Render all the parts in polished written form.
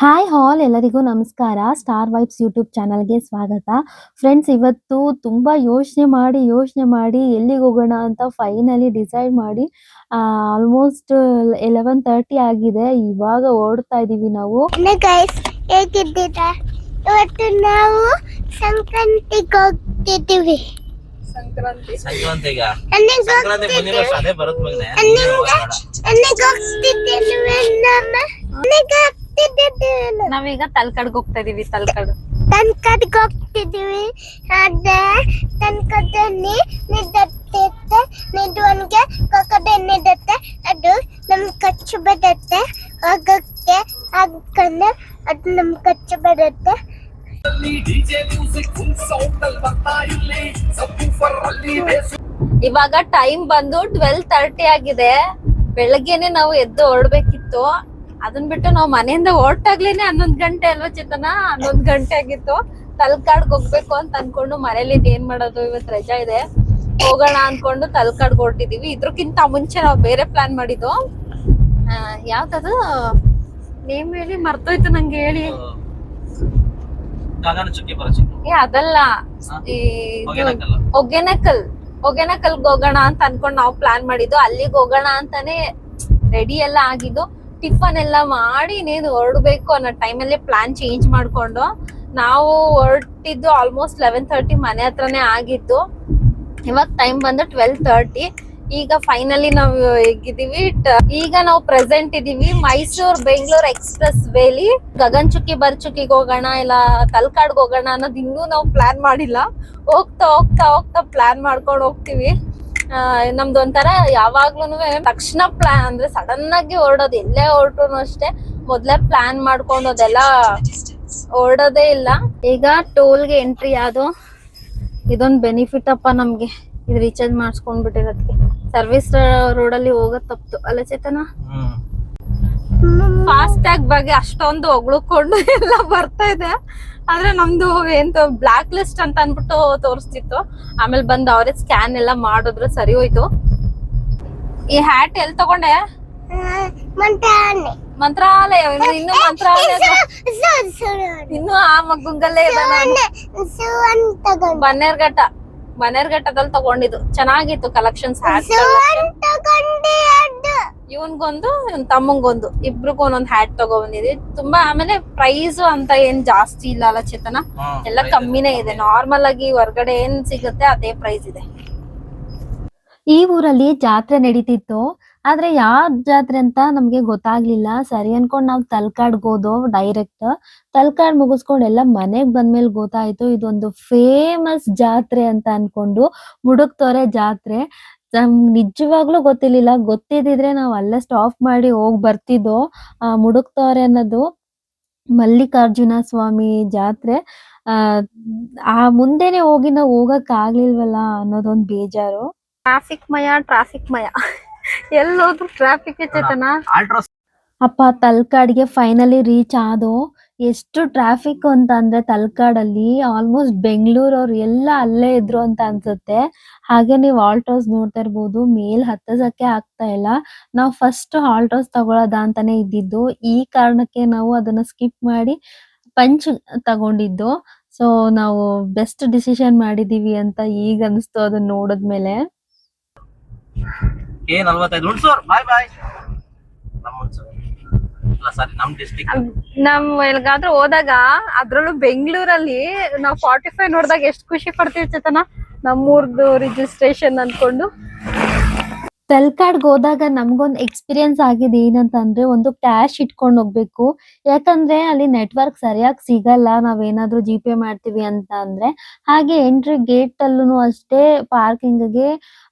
Hi all ಎಲ್ಲರಿಗೂ ನಮಸ್ಕಾರ. Star vibes YouTube ಚಾನಲ್‌ಗೆ ಸ್ವಾಗತ. ಫ್ರೆಂಡ್ಸ್ ಇವತ್ತು ತುಂಬಾ ಯೋಚನೆ ಮಾಡಿ ಎಲ್ಲಿಗೋಗೋಣ ಅಂತ ಫೈನಲಿ ಡಿಸೈಡ್ ಮಾಡಿ ಆಲ್ಮೋಸ್ಟ್ 11:30 ಆಗಿದೆ. ಇವಾಗ ಹೊರಡ್ತಾ ಇದೀವಿ ನಾವು. ಹಲೋ ಗೈಸ್, ಹೇಗಿದ್ದೀರಾ? ಇವತ್ತು ನಾವು ಸಂಕ್ರಾಂತಿಗೆ ಹೋಗ್ತಿದ್ದೀವಿ. ಸಂಕ್ರಾಂತಿಗ ನನಗೆ ಸಂಕ್ರಾಂತಿ ಮುಂದಿನ ವರ್ಷ ಅದೇ ಬರುತ್ತೆ ಮಗನೇ. ನಾವೀಗ ತಲ್ಕಡ್ಗೆ ಹೋಗ್ತಾ ಇದೀವಿ. ತನ್ಕಡ್ಗೆ ಹೋಗ್ತಿದ್ದೀವಿ. ಅದೇ ತನ್ಕದಲ್ಲಿ ನಿದ್ದೆ ಕೊಕ್ಕಡೆ ನಿಡುತ್ತೆ. ಅದು ನಮ್ ಖರ್ಚು ಬರುತ್ತೆ. ಹೋಗಕ್ಕೆ ಹಾಕೊಂಡು ಅದು ನಮ್ ಖರ್ಚು ಬರುತ್ತೆ. ಇವಾಗ ಟೈಮ್ ಬಂದು 12:30 ಆಗಿದೆ. ಬೆಳಗ್ಗೆನೆ ನಾವು ಎದ್ದು ಹೊರಡ್ಬೇಕಿತ್ತು. ಅದನ್ ಬಿಟ್ಟು ನಾವು ಮನೆಯಿಂದ ಹೊರಟಾಗ್ಲೇನೆ 11 ಗಂಟೆ ಅಲ್ವಾ ಚೇತನ? 11 ಗಂಟೆ ಆಗಿತ್ತು. ತಲ್ಕಾಡ್ಗೆ ಹೋಗ್ಬೇಕು ಅಂತ ಅನ್ಕೊಂಡು ಮನೇಲಿ ಏನ್ ಮಾಡೋದು, ಇವತ್ ರಜಾ ಇದೆ, ಹೋಗೋಣ ಅನ್ಕೊಂಡು ತಲ್ಕಾಡ್ಗೆ ಹೊರಟಿದೀವಿ. ಇದ್ರಕ್ಕಿಂತ ಮುಂಚೆ ನಾವು ಬೇರೆ ಪ್ಲಾನ್ ಮಾಡಿದ್ದು. ಯಾವ್ದದು ನೇಮ್ ಹೇಳಿ, ಮರ್ತೋಯ್ತು ನಂಗೆ ಹೇಳಿ. ಅದಲ್ಲ, ಈ ಒಗೆನಕಲ್ಗೆ ಹೋಗೋಣ ಅಂತ ಅನ್ಕೊಂಡು ನಾವು ಪ್ಲಾನ್ ಮಾಡಿದ್ದು. ಅಲ್ಲಿಗೆ ಹೋಗೋಣ ಅಂತಾನೆ ರೆಡಿ ಎಲ್ಲ ಆಗಿದ್ದು. ಟಿಫನ್ ಎಲ್ಲ ಮಾಡಿ ನೀನು ಹೊರಡ್ಬೇಕು ಅನ್ನೋ ಟೈಮಲ್ಲಿ ಪ್ಲಾನ್ ಚೇಂಜ್ ಮಾಡ್ಕೊಂಡು ನಾವು ಹೊರಟಿದ್ದು ಆಲ್ಮೋಸ್ಟ್ 11:30 ಮನೆ ಹತ್ರನೇ ಆಗಿತ್ತು. ಇವಾಗ ಟೈಮ್ ಬಂದು 12:30. ಈಗ ಫೈನಲಿ ನಾವು ಹೇಗಿದೀವಿ, ಈಗ ನಾವು ಪ್ರೆಸೆಂಟ್ ಇದೀವಿ ಮೈಸೂರ್ ಬೆಂಗಳೂರು ಎಕ್ಸ್ಪ್ರೆಸ್ ವೇಲಿ. ಗಗನಚುಕ್ಕಿ ಬರ್ಚುಕ್ಕಿಗೆ ಹೋಗೋಣ ಇಲ್ಲ ತಲ್ಕಾಡ್ಗೆ ಹೋಗೋಣ ಅನ್ನೋದು ಇನ್ನೂ ನಾವು ಪ್ಲಾನ್ ಮಾಡಿಲ್ಲ. ಹೋಗ್ತಾ ಪ್ಲಾನ್ ಮಾಡ್ಕೊಂಡು ಹೋಗ್ತೀವಿ. ನಮ್ದು ಒಂಥರ ಯಾವಾಗ್ಲೂ ತಕ್ಷಣ ಪ್ಲಾನ್ ಅಂದ್ರೆ ಸಡನ್ ಆಗಿ ಹೊರಡೋದು. ಎಲ್ಲೇ ಹೊರಟ್ರು ಅಷ್ಟೇ ಮೊದ್ಲೇ ಪ್ಲಾನ್ ಮಾಡ್ಕೊಂಡು ಅದೆಲ್ಲ ಹೊರಡೋದೇ ಇಲ್ಲ. ಈಗ ಟೋಲ್ಗೆ ಎಂಟ್ರಿ ಯಾವ್ದು, ಇದೊಂದು ಬೆನಿಫಿಟ್ ಅಪ್ಪ ನಮ್ಗೆ. ಇದು ರೀಚಾರ್ಜ್ ಮಾಡಿಸ್ಕೊಂಡ್ಬಿಟ್ಟಿರೋದಕ್ಕೆ. ಸರ್ವಿಸ್ ರೋಡ್ ಅಲ್ಲಿ ಹೋಗೋದ್ ತಪ್ತು ಅಲ್ಲ ಚೇತನ? ಫಾಸ್ಟ್ ಟ್ಯಾಗ್ ಬಗ್ಗೆ ಅಷ್ಟೊಂದು ಹೊಗಳ್ಕೊಂಡು ಎಲ್ಲ ಬರ್ತಾ ಇದೆ. ಆದ್ರೆ ನಮ್ದು ಎಂತ ಬ್ಲಾಕ್ ಲಿಸ್ಟ್ ಅಂತ ಅನ್ಬಿಟ್ಟು ತೋರಿಸ್ತಿತ್ತು. ಆಮೇಲೆ ಬಂದು ಅವರೇ ಸ್ಕ್ಯಾನ್ ಎಲ್ಲ ಮಾಡಿದ್ರು, ಸರಿ ಹೋಯ್ತು. ಈ ಹ್ಯಾಟ್ ಎಲ್ಲಿ ತಗೊಂಡೆ? ಮಂತ್ರಾಲಯ. ಇನ್ನು ಮಂತ್ರಾಲಯ ಇನ್ನು ಆ ಮಗ್ಗುಂಗಲ್ಲೇ ಇದೆ. ಬನ್ನೇರ್ಘಟ್ಟದಲ್ಲಿ ತಗೊಂಡಿದ್ದು ಚೆನ್ನಾಗಿತ್ತು ಕಲೆಕ್ಷನ್ಸ್. ಹ್ಯಾಟ್ ಇವನ್ಗೊಂದು ಇವನ್ ತಮ್ಮಂಗೊಂದು, ಇಬ್ರಿಗೂ ಒಂದೊಂದು ಹ್ಯಾಟ್ ತಗೊಬಂದಿದ್ವಿ. ತುಂಬಾ ಆಮೇಲೆ ಪ್ರೈಸ್ ಅಂತ ಏನ್ ಜಾಸ್ತಿ ಇಲ್ಲ ಅಲ್ಲ ಚೇತನ? ಎಲ್ಲ ಕಮ್ಮಿನೇ ಇದೆ. ನಾರ್ಮಲ್ ಆಗಿ ಹೊರಗಡೆ ಏನ್ ಸಿಗುತ್ತೆ ಅದೇ ಪ್ರೈಸ್ ಇದೆ. ಈ ಊರಲ್ಲಿ ಜಾತ್ರೆ ನಡೀತಿತ್ತು. ಆದ್ರೆ ಯಾವ ಜಾತ್ರೆ ಅಂತ ನಮ್ಗೆ ಗೊತ್ತಾಗ್ಲಿಲ್ಲ. ಸರಿ ಅನ್ಕೊಂಡ್ ನಾವ್ ತಲ್ಕಾಡ್ಗೆ ಹೋದೋ ಡೈರೆಕ್ಟ್. ತಲ್ಕಾಡ್ ಮುಗಿಸ್ಕೊಂಡ್ ಎಲ್ಲ ಮನೆಗ್ ಬಂದ್ಮೇಲೆ ಗೊತ್ತಾಯ್ತು ಇದೊಂದು ಫೇಮಸ್ ಜಾತ್ರೆ ಅಂತ ಅನ್ಕೊಂಡು. ಮುಡುಕ್ತೋರೆ ಜಾತ್ರೆ. ನಿಜವಾಗ್ಲೂ ಗೊತ್ತಿರ್ಲಿಲ್ಲ. ಗೊತ್ತಿದ್ರೆ ನಾವ್ ಅಲ್ಲೇ ಸ್ಟಾಪ್ ಮಾಡಿ ಹೋಗ್ ಬರ್ತಿದ್ದೋ. ಮುಡುಕ್ತೋರೆ ಅನ್ನೋದು ಮಲ್ಲಿಕಾರ್ಜುನ ಸ್ವಾಮಿ ಜಾತ್ರೆ. ಆ ಮುಂದೆನೆ ಹೋಗಿ ನಾವ್ ಹೋಗಕ್ ಆಗ್ಲಿಲ್ವಲ್ಲ ಅನ್ನೋದೊಂದ್ ಬೇಜಾರು. ಟ್ರಾಫಿಕ್ ಮಯ ಎಲ್ಲೋದ್ರು ಟ್ರಾಫಿಕ್ ಚೇತನ. ಅಪ್ಪ ತಲ್ಕಾಡ್ಗೆ ಫೈನಲಿ ರೀಚ್ ಆದೋ. ಎಷ್ಟು ಟ್ರಾಫಿಕ್ ಅಂತ ಅಂದ್ರೆ ತಲ್ಕಾಡಲ್ಲಿ ಆಲ್ಮೋಸ್ಟ್ ಬೆಂಗಳೂರವ್ರು ಎಲ್ಲ ಅಲ್ಲೇ ಇದ್ರು ಅಂತ ಅನ್ಸುತ್ತೆ. ಹಾಗೆ ನೀವು ಹಾಲ್ಟ್ ಹೌಸ್ ನೋಡ್ತಾ ಇರ್ಬೋದು. ಮೇಲ್ ಹತ್ತಸಕ್ಕೆ ಆಗ್ತಾ ಇಲ್ಲ. ನಾವು ಫಸ್ಟ್ ಹಾಲ್ಟ್ ಹೌಸ್ ತಗೊಳ್ಳೋದ ಅಂತಾನೆ ಇದ್ದಿದ್ದು. ಈ ಕಾರಣಕ್ಕೆ ನಾವು ಅದನ್ನ ಸ್ಕಿಪ್ ಮಾಡಿ ಪಂಚ್ ತಗೊಂಡಿದ್ದು. ಸೊ ನಾವು ಬೆಸ್ಟ್ ಡಿಸಿಷನ್ ಮಾಡಿದೀವಿ ಅಂತ ಈಗ ಅನಿಸ್ತು ಅದನ್ನ ನೋಡಿದ್ಮೇಲೆ. ನಮ್ ಎಲ್ಗಾದ್ರೂ ಹೋದಾಗ, ಅದ್ರಲ್ಲೂ ಬೆಂಗಳೂರಲ್ಲಿ ನಾವ್ 45 ನೋಡಿದಾಗ ಎಷ್ಟು ಖುಷಿ ಪಡ್ತೀವಿ ಚೇತನ, ನಮ್ಮೂರ್ದು ರಿಜಿಸ್ಟ್ರೇಷನ್ ಅನ್ಕೊಂಡು. ತಲ್ಕಾಡ್ಗೆ ಹೋದಾಗ ನಮ್ಗೊಂದು ಎಕ್ಸ್ಪೀರಿಯನ್ಸ್ ಆಗಿದೆ ಏನಂತಂದ್ರೆ, ಒಂದು ಕ್ಯಾಶ್ ಇಟ್ಕೊಂಡು ಹೋಗ್ಬೇಕು. ಯಾಕಂದ್ರೆ ಅಲ್ಲಿ ನೆಟ್ವರ್ಕ್ ಸರಿಯಾಗಿ ಸಿಗಲ್ಲ ನಾವೇನಾದ್ರೂ ಜಿ ಪೇ ಮಾಡ್ತೀವಿ ಅಂತ ಅಂದ್ರೆ. ಹಾಗೆ ಎಂಟ್ರಿ ಗೇಟ್ ಅಲ್ಲೂ ಅಷ್ಟೇ ಪಾರ್ಕಿಂಗ್ಗೆ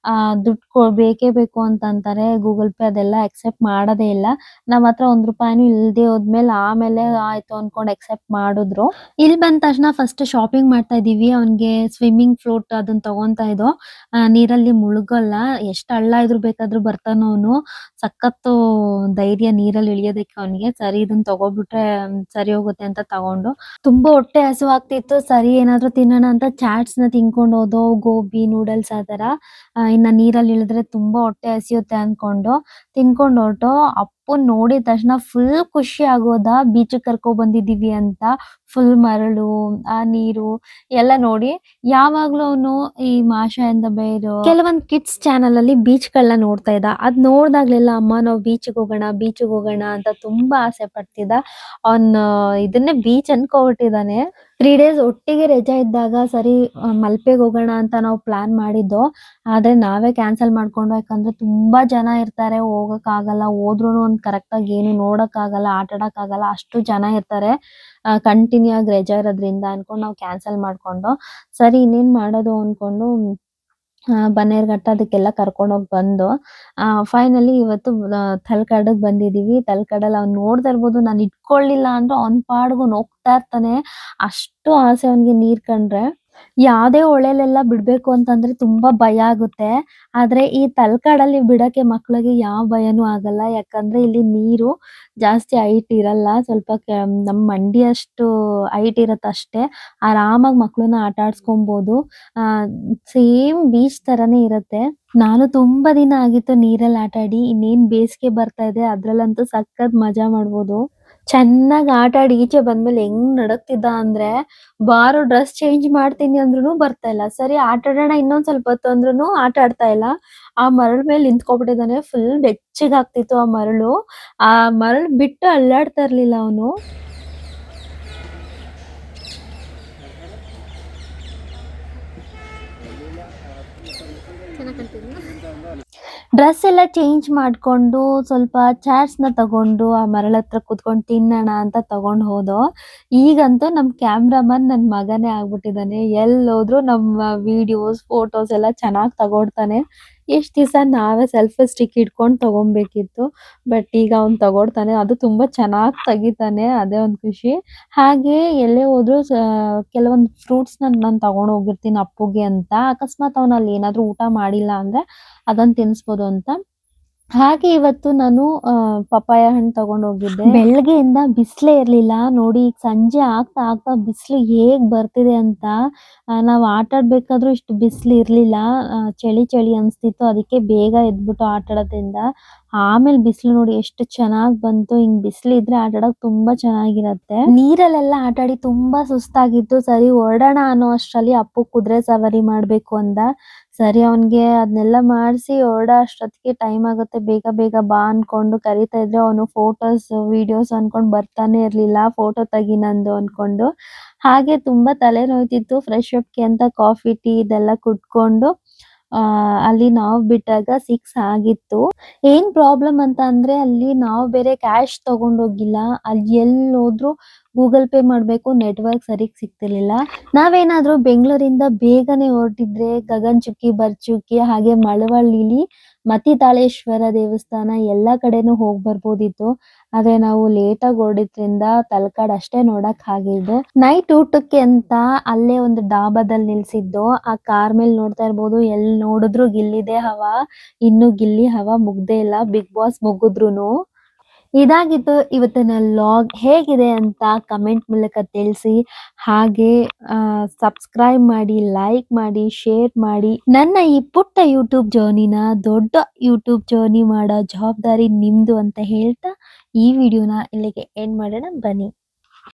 ದುಡ್ಡು ಬೇಕೇ ಬೇಕು ಅಂತ ಅಂತಾರೆ. ಗೂಗಲ್ ಪೇ ಅದೆಲ್ಲ ಅಕ್ಸೆಪ್ಟ್ ಮಾಡೋದೇ ಇಲ್ಲ. ನಮ್ಮ ಹತ್ರ ₹1 ಇಲ್ದೆ ಹೋದ್ಮೇಲೆ ಆಮೇಲೆ ಆಯ್ತು ಅನ್ಕೊಂಡು ಅಕ್ಸೆಪ್ಟ್ ಮಾಡಿದ್ರು. ಇಲ್ಲಿ ಬಂದ ತಕ್ಷಣ ಫಸ್ಟ್ ಶಾಪಿಂಗ್ ಮಾಡ್ತಾ ಇದೀವಿ. ಅವ್ನ್ಗೆ ಸ್ವಿಮ್ಮಿಂಗ್ ಫ್ಲೂಟ್ ಅದನ್ನ ತಗೊಂತಾ ಇದ್ದೋ. ನೀರಲ್ಲಿ ಮುಳುಗಲ್ಲ, ಎಷ್ಟ್ ಹಳ್ಳ ಇದ್ರು ಬೇಕಾದ್ರೂ ಬರ್ತಾನೋ ಅವನು. ಸಖತ್ತು ಧೈರ್ಯ ನೀರಲ್ಲಿ ಇಳಿಯೋದಕ್ಕೆ ಅವನಿಗೆ. ಸರಿ ಇದನ್ನ ತಗೋಬಿಟ್ರೆ ಸರಿ ಹೋಗುತ್ತೆ ಅಂತ ತಗೊಂಡು. ತುಂಬಾ ಹೊಟ್ಟೆ ಹಸಿವಾಗ್ತಿತ್ತು. ಸರಿ ಏನಾದ್ರು ತಿನ್ನೋಣ ಅಂತ ಚಾಟ್ಸ್ ನ ತಿನ್ಕೊಂಡು ಹೋದೋ, ಗೋಬಿ ನೂಡಲ್ಸ್ ಆ ತರ. ಇನ್ನ ನೀರಲ್ಲಿ ಇಳಿದ್ರೆ ತುಂಬಾ ಹೊಟ್ಟೆ ಹಸಿಯುತ್ತೆ ಅನ್ಕೊಂಡು ತಿನ್ಕೊಂಡು ಹೊರಟು. ಅಪ್ಪು ಅಪ್ಪನ್ ನೋಡಿದ ತಕ್ಷಣ ಫುಲ್ ಖುಷಿ ಆಗೋದ ಬೀಚ್ ಕರ್ಕೊ ಬಂದಿದೀವಿ ಅಂತ. ಫುಲ್ ಮರಳು, ಆ ನೀರು ಎಲ್ಲ ನೋಡಿ ಯಾವಾಗ್ಲೂ ಅವನು ಈ ಮಾಷಾ ಇಂದ ಬೇರು ಕೆಲವೊಂದ್ ಕಿಡ್ಸ್ ಚಾನಲ್ ಅಲ್ಲಿ ಬೀಚ್ ಗಳನ್ನ ನೋಡ್ತಾ ಇದ್ದ. ಅದ್ ನೋಡ್ದಾಗ್ಲೆಲ್ಲ ಅಮ್ಮ ನಾವು ಬೀಚ್ಗೆ ಹೋಗೋಣ ಅಂತ ತುಂಬಾ ಆಸೆ ಪಡ್ತಿದ್ದ. ಅವನ್ ಇದನ್ನೇ ಬೀಚ್ ಅನ್ಕೊಬಿಟ್ಟಿದಾನೆ. 3 ಡೇಸ್ ಒಟ್ಟಿಗೆ ರಜಾ ಇದ್ದಾಗ ಸರಿ ಮಲ್ಪೆಗೆ ಹೋಗೋಣ ಅಂತ ನಾವು ಪ್ಲಾನ್ ಮಾಡಿದ್ದು. ಆದ್ರೆ ನಾವೇ ಕ್ಯಾನ್ಸಲ್ ಮಾಡ್ಕೊಂಡು, ಯಾಕಂದ್ರೆ ತುಂಬಾ ಜನ ಇರ್ತಾರೆ, ಹೋಗಕ್ ಆಗಲ್ಲ, ಹೋದ್ರುನು ಒಂದ್ ಕರೆಕ್ಟ್ ಆಗಿ ಏನು ನೋಡಕ್ ಆಗಲ್ಲ, ಆಟ ಆಡಕ್ ಆಗಲ್ಲ, ಅಷ್ಟು ಜನ ಇರ್ತಾರೆ. ಕಂಟಿನ್ಯೂ ಆಗಿ ರಜಾ ಇರೋದ್ರಿಂದ ಅನ್ಕೊಂಡು ನಾವು ಕ್ಯಾನ್ಸಲ್ ಮಾಡ್ಕೊಂಡು ಸರಿ ಇನ್ನೇನ್ ಮಾಡೋದು ಅನ್ಕೊಂಡು ಬನ್ನೇರ್ಘಟ್ಟ ಅದಕ್ಕೆಲ್ಲ ಕರ್ಕೊಂಡೋಗಿ ಬಂದು ಫೈನಲಿ ಇವತ್ತು ತಲಕಾಡಿಗೆ ಬಂದಿದೀವಿ. ತಲಕಾಡಲ್ಲಿ ಅವ್ನು ನೋಡ್ತಾ ಇರ್ಬೋದು, ನಾನು ಇಟ್ಕೊಳ್ಳಿಲ್ಲ ಅಂದ್ರೆ ಅವ್ನ್ ಪಾಡ್ಗೆ ಅವ್ನು ಹೋಗ್ತಾ ಇರ್ತಾನೆ. ಅಷ್ಟು ಆಸೆ ಅವನಿಗೆ ನೀರ್ ಕಂಡ್ರೆ. ಯಾವ್ದೇ ಹೊಳೆಲೆಲ್ಲ ಬಿಡ್ಬೇಕು ಅಂತಂದ್ರೆ ತುಂಬಾ ಭಯ ಆಗುತ್ತೆ. ಆದ್ರೆ ಈ ತಲಕಾಡಲ್ಲಿ ಬಿಡಕ್ಕೆ ಮಕ್ಳಿಗೆ ಯಾವ ಭಯನೂ ಆಗಲ್ಲ. ಯಾಕಂದ್ರೆ ಇಲ್ಲಿ ನೀರು ಜಾಸ್ತಿ ಹೈಟ್ ಇರಲ್ಲ, ಸ್ವಲ್ಪ ನಮ್ ಮಂಡಿಯಷ್ಟು ಹೈಟ್ ಇರತ್ತೆ ಅಷ್ಟೇ. ಆರಾಮಾಗಿ ಮಕ್ಳನ್ನ ಆಟ ಆಡ್ಸ್ಕೊಬಹುದು. ಸೇಮ್ ಬೀಚ್ ತರಾನೇ ಇರತ್ತೆ. ನಾನು ತುಂಬಾ ದಿನ ಆಗಿತ್ತು ನೀರಲ್ಲಿ ಆಟ ಆಡಿ. ಇನ್ನೇನ್ ಬೇಸಿಗೆ ಬರ್ತಾ ಇದೆ, ಅದ್ರಲ್ಲಂತೂ ಸಖತ್ ಮಜಾ ಮಾಡ್ಬೋದು. ಚೆನ್ನಾಗ್ ಆಟ ಆಡಿ ಈಚೆ ಬಂದ್ಮೇಲೆ ಹೆಂಗ್ ನಡಕ್ತಿದ್ದ ಅಂದ್ರೆ, ಬಾರೋ ಡ್ರೆಸ್ ಚೇಂಜ್ ಮಾಡ್ತೀನಿ ಅಂದ್ರುನು ಬರ್ತಾ ಇಲ್ಲ. ಸರಿ ಆಟ ಆಡೋಣ ಇನ್ನೊಂದ್ ಸ್ವಲ್ಪ ಹೊತ್ತು ಅಂದ್ರುನು ಆಟ ಆಡ್ತಾ ಇಲ್ಲ. ಆ ಮರಳ್ ಮೇಲೆ ನಿಂತ್ಕೊಬಿಟ್ಟಿದಾನೆ. ಫುಲ್ ಬೆಚ್ಚಗಾಗ್ತಿತ್ತು ಆ ಮರಳು. ಆ ಮರಳು ಬಿಟ್ಟು ಅಲ್ಲಾಡ್ತಾ ಇರ್ಲಿಲ್ಲ ಅವನು. ಡ್ರೆಸ್ ಎಲ್ಲ ಚೇಂಜ್ ಮಾಡ್ಕೊಂಡು ಸ್ವಲ್ಪ ಚಾಟ್ಸ್ ನ ತಗೊಂಡು ಆ ಮರಳ ಹತ್ರ ಕುತ್ಕೊಂಡು ತಿನ್ನೋಣ ಅಂತ ತಗೊಂಡ್ ಹೋದೋ. ಈಗಂತೂ ನಮ್ ಕ್ಯಾಮ್ರಾಮನ್ ನನ್ ಮಗನೇ ಆಗ್ಬಿಟ್ಟಿದಾನೆ. ಎಲ್ಲೋದ್ರು ನಮ್ಮ ವಿಡಿಯೋಸ್ ಫೋಟೋಸ್ ಎಲ್ಲ ಚೆನ್ನಾಗ್ ತಗೊಳ್ತಾನೆ. ಎಷ್ಟ್ ದಿವಸ ನಾವೇ ಸೆಲ್ಫಿ ಸ್ಟಿಕ್ ಇಟ್ಕೊಂಡು ತಗೊಬೇಕಿತ್ತು, ಬಟ್ ಈಗ ಅವ್ನ್ ತಗೊಳ್ತಾನೆ. ಅದು ತುಂಬಾ ಚೆನ್ನಾಗ್ ತೆಗಿತಾನೆ, ಅದೇ ಒಂದ್ ಖುಷಿ. ಹಾಗೆ ಎಲ್ಲೇ ಹೋದ್ರು ಕೆಲವೊಂದ್ ಫ್ರೂಟ್ಸ್ ನಾನ್ ತಗೊಂಡ್ ಹೋಗಿರ್ತೀನಿ ಅಪ್ಪುಗೆ ಅಂತ. ಅಕಸ್ಮಾತ್ ಅವ್ನ್ ಅಲ್ಲಿ ಏನಾದ್ರು ಊಟ ಮಾಡಿಲ್ಲ ಅಂದ್ರೆ ಅದನ್ನ ತಿನ್ಸ್ಬೋದು ಅಂತ. ಹಾಗೆ ಇವತ್ತು ನಾನು ಪಪ್ಪಾಯ ಹಣ್ಣು ತಗೊಂಡ್ ಹೋಗಿದ್ದೆ. ಬೆಳಗ್ಗೆಯಿಂದ ಬಿಸ್ಲೇ ಇರ್ಲಿಲ್ಲ ನೋಡಿ. ಈಗ ಸಂಜೆ ಆಗ್ತಾ ಆಗ್ತಾ ಬಿಸ್ಲು ಹೇಗ್ ಬರ್ತಿದೆ ಅಂತ. ನಾವ್ ಆಟ ಆಡ್ಬೇಕಾದ್ರೂ ಇಷ್ಟು ಬಿಸ್ಲು ಇರ್ಲಿಲ್ಲ. ಚಳಿ ಚಳಿ ಅನ್ಸ್ತಿತ್ತು, ಅದಕ್ಕೆ ಬೇಗ ಎದ್ಬಿಟ್ಟು ಆಟ ಆಡೋದ್ರಿಂದ. ಆಮೇಲೆ ಬಿಸ್ಲು ನೋಡಿ ಎಷ್ಟು ಚೆನ್ನಾಗ್ ಬಂತು. ಹಿಂಗ್ ಬಿಸ್ಲು ಇದ್ರೆ ಆಟ ಆಡಕ್ ತುಂಬಾ ಚೆನ್ನಾಗಿರತ್ತೆ. ನೀರಲ್ಲೆಲ್ಲ ಆಟ ಆಡಿ ತುಂಬಾ ಸುಸ್ತಾಗಿತ್ತು. ಸರಿ ಹೊರಡೋಣ ಅನ್ನೋ ಅಷ್ಟ್ರಲ್ಲಿ ಅಪ್ಪು ಕುದುರೆ ಸವಾರಿ ಮಾಡ್ಬೇಕು ಅಂದ. ಸರಿ ಅವನ್ಗೆ ಅದನ್ನೆಲ್ಲ ಮಾಡ್ಸಿ ಹೊರಡೋ ಅಷ್ಟೊತ್ತಿಗೆ ಟೈಮ್ ಆಗುತ್ತೆ, ಬೇಗ ಬೇಗ ಬಾ ಅನ್ಕೊಂಡು ಕರಿತಾ ಇದ್ರೆ ಅವನು ಫೋಟೋಸ್ ವಿಡಿಯೋಸ್ ಅನ್ಕೊಂಡ್ ಬರ್ತಾನೆ ಇರ್ಲಿಲ್ಲ. ಫೋಟೋ ತೆಗಿ ನಂದು ಅನ್ಕೊಂಡು. ಹಾಗೆ ತುಂಬಾ ತಲೆ ನೋಯ್ತಿತ್ತು. ಫ್ರೆಶ್ ಅಪ್ಗೆ ಅಂತ ಕಾಫಿ ಟೀ ಇದೆಲ್ಲ ಕುಡ್ಕೊಂಡು ಅಲ್ಲಿ ನಾವು ಬಿಟ್ಟಾಗ 6 ಆಗಿತ್ತು. ಏನ್ ಪ್ರಾಬ್ಲಮ್ ಅಂತ ಅಂದ್ರೆ ಅಲ್ಲಿ ನಾವು ಬೇರೆ ಕ್ಯಾಶ್ ತಗೊಂಡೋಗಿಲ್ಲ. ಅಲ್ಲಿ ಎಲ್ಲಿ ಹೋದ್ರು ಗೂಗಲ್ ಪೇ ಮಾಡ್ಬೇಕು, ನೆಟ್ವರ್ಕ್ ಸರಿಗ್ ಸಿಗ್ತಿರ್ಲಿಲ್ಲ. ನಾವೇನಾದ್ರೂ ಬೆಂಗಳೂರಿಂದ ಬೇಗನೆ ಹೊರಟಿದ್ರೆ ಗಗನ್ ಚುಕ್ಕಿ, ಭರಚುಕ್ಕಿ, ಹಾಗೆ ಮಳವಳ್ಳಿಲಿ ಮತಿ ತಾಳೇಶ್ವರ ದೇವಸ್ಥಾನ ಎಲ್ಲಾ ಕಡೆನೂ ಹೋಗ್ ಬರ್ಬೋದಿತ್ತು. ಆದ್ರೆ ನಾವು ಲೇಟ್ ಆಗಿ ಹೊರಡಿದ್ರಿಂದ ತಲಕಾಡ್ ಅಷ್ಟೇ ನೋಡಕ್ ಆಗಿದ್ದು. ನೈಟ್ ಊಟಕ್ಕೆ ಅಂತ ಅಲ್ಲೇ ಒಂದು ಡಾಬಾದಲ್ಲಿ ನಿಲ್ಸಿದ್ದು. ಆ ಕಾರ್ ಮೇಲೆ ನೋಡ್ತಾ ಇರ್ಬೋದು, ಎಲ್ಲಿ ನೋಡಿದ್ರು ಗಿಲ್ಲಿದೆ ಹವಾ. ಇನ್ನು ಗಿಲ್ಲಿ ಹವಾ ಮುಗ್ದೇ ಇಲ್ಲ, ಬಿಗ್ ಬಾಸ್ ಮುಗಿದ್ರುನು. ಇದಾಗಿತ್ತು ಇವತ್ತಿನ ಲಾಗ್. ಹೇಗಿದೆ ಅಂತ ಕಮೆಂಟ್ ಮೂಲಕ ತಿಳಿಸಿ. ಹಾಗೆ ಸಬ್ಸ್ಕ್ರೈಬ್ ಮಾಡಿ, ಲೈಕ್ ಮಾಡಿ, ಶೇರ್ ಮಾಡಿ. ನನ್ನ ಈ ಪುಟ್ಟ ಯೂಟ್ಯೂಬ್ ಜರ್ನಿನ ದೊಡ್ಡ ಯೂಟ್ಯೂಬ್ ಜರ್ನಿ ಮಾಡೋ ಜವಾಬ್ದಾರಿ ನಿಮ್ದು ಅಂತ ಹೇಳ್ತಾ ಈ ವಿಡಿಯೋನ ಇಲ್ಲಿಗೆ ಎಂಡ್ ಮಾಡೋಣ ಬನ್ನಿ.